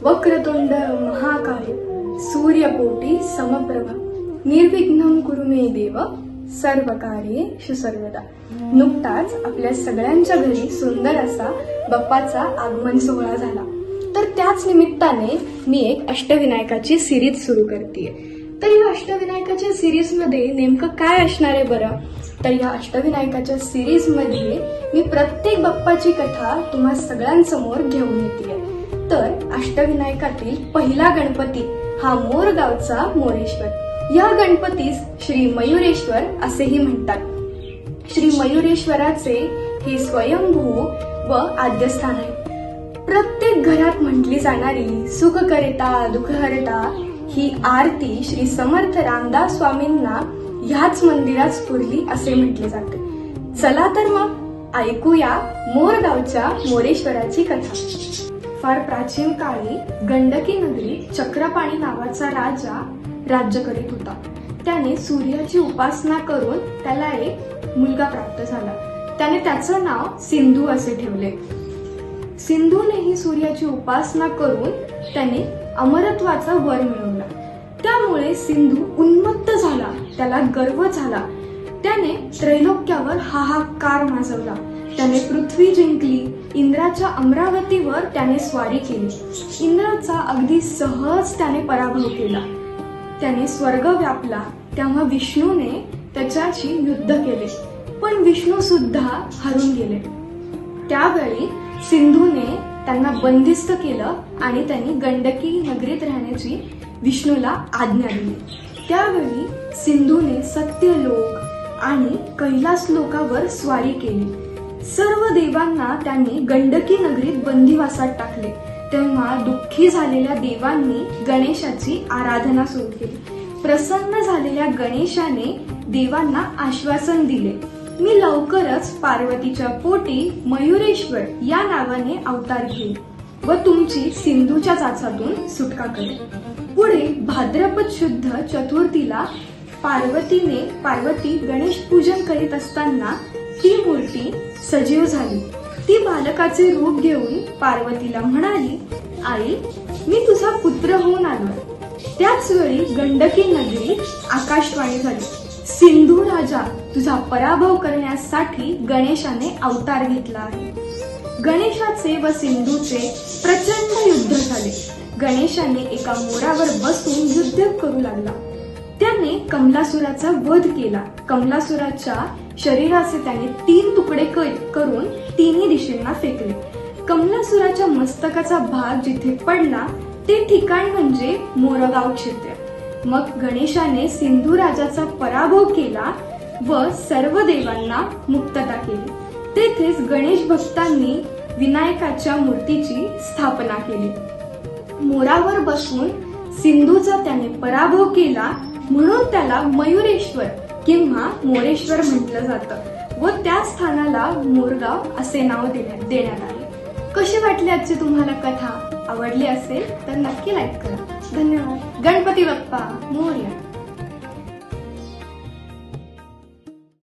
वक्रतुंड महाकाय सूर्यकोटी समप्रभ निर्विघ्नं कुरु मे देव सर्व कार्ये सर्वदा. नुकताच आपल्या सगळ्यांच्या घरी सुंदर असा बाप्पाचा आगमन सोहळा झाला. तर त्याच निमित्ताने मी एक अष्टविनायकाची सिरीज सुरू करतेय. तर या अष्टविनायकाच्या सिरीज मध्ये नेमकं काय असणार आहे बरं? तर या अष्टविनायकाच्या सिरीज मध्ये मी प्रत्येक बाप्पाची कथा तुम्हा सगळ्यांसमोर घेऊन येते. तर अष्टविनायकातील पहिला गणपती हा मोरगावचा मोरेश्वर. या गणपतीस श्री मयुरेश्वर असेही म्हणतात. श्री मयुरेश्वराचे हे स्वयंभू व आद्यस्थान आहे. प्रत्येक घरात म्हटली जाणारी सुखकरिता दुःखहर्ता ही आरती श्री समर्थ रामदास स्वामींना ह्याच मंदिरात स्फुरली असे म्हटले जाते. चला तर मग ऐकूया मोरगावच्या मोरेश्वराची कथा. फार प्राचीन काळी गंडकी नगरीत चक्रपाणी नावाचा राजा राज्य करीत होता. त्याने सूर्याची उपासना करून त्याला एक मुलगा प्राप्त झाला. त्याने त्याचं नाव सिंधू असे ठेवले. सिंधूनेही सूर्याची उपासना करून त्याने अमरत्वाचा वर मिळवला. त्यामुळे सिंधू उन्मत्त झाला, त्याला गर्व झाला. त्याने त्रैलोक्यावर हाहाकार माजवला. त्याने पृथ्वी जिंकली. इंद्राच्या अमरावतीवर त्याने स्वारी केली. इंद्राचा अगदी सहज त्याने पराभव केला. त्याने स्वर्ग व्यापला. तेव्हा विष्णूने त्याच्याशी युद्ध केले, पण विष्णू सुद्धा हरून गेले. त्यावेळी सिंधूने त्यांना बंदिस्त केलं आणि त्यांनी गंडकी नगरीत राहण्याची विष्णूला आज्ञा दिली. त्यावेळी सिंधूने सत्यलोक आणि कैलास लोकावर स्वारी केली. सर्व देवांना त्यांनी गंडकी नगरीत बंदिवासात टाकले. तेव्हा दुःखी झालेल्या देवांनी गणेशाची आराधना सुरू केली. प्रसन्न झालेल्या गणेशाने देवांना आश्वासन दिले, मी लवकरच पार्वतीच्या पोटी मयुरेश्वर या नावाने अवतार घेईन व तुमची सिंधूच्या चाचातून सुटका करेन. पुढे भाद्रपद शुद्ध चतुर्थीला पार्वती गणेश पूजन करीत असताना ती मूर्ती सजीव झाली. ती बालकाचे रूप घेऊन पार्वतीला म्हणाली, आई मी तुझा पुत्र होऊन आलोय. त्याच वेळी गंडकी नगरीत आकाशवाणी झाली, सिंधू राजा तुझा पराभव करण्यासाठी गणेशाने अवतार घेतला आहे. गणेशाचे व सिंधूचे प्रचंड युद्ध झाले. गणेशाने एका मोरावर बसून युद्ध करू लागला. त्याने कमलासुराचा वध केला. कमलासुराच्या शरीराचे त्याने 3 तुकडे करून तिन्ही दिशेंना फेकले. कमलासुराच्या मस्तकाचा भाग जिथे पडला ते ठिकाण म्हणजे मोरगाव क्षेत्र. मग गणेशाने सिंधू राजाचा पराभव केला व सर्व देवांना मुक्तता केली. तेथेच गणेश भक्तांनी विनायकाच्या मूर्तीची स्थापना केली. मोरावर बसून सिंधूचा त्याने पराभव केला म्हणून त्याला मयुरेश्वर किंवा मोरेश्वर म्हटलं जातं व त्या स्थानाला मोरगाव असे नाव देण्यात आले. कशी वाटली आजची तुम्हाला कथा? आवडली असेल तर नक्की लाईक करा. धन्यवाद. गणपती बाप्पा मोरया.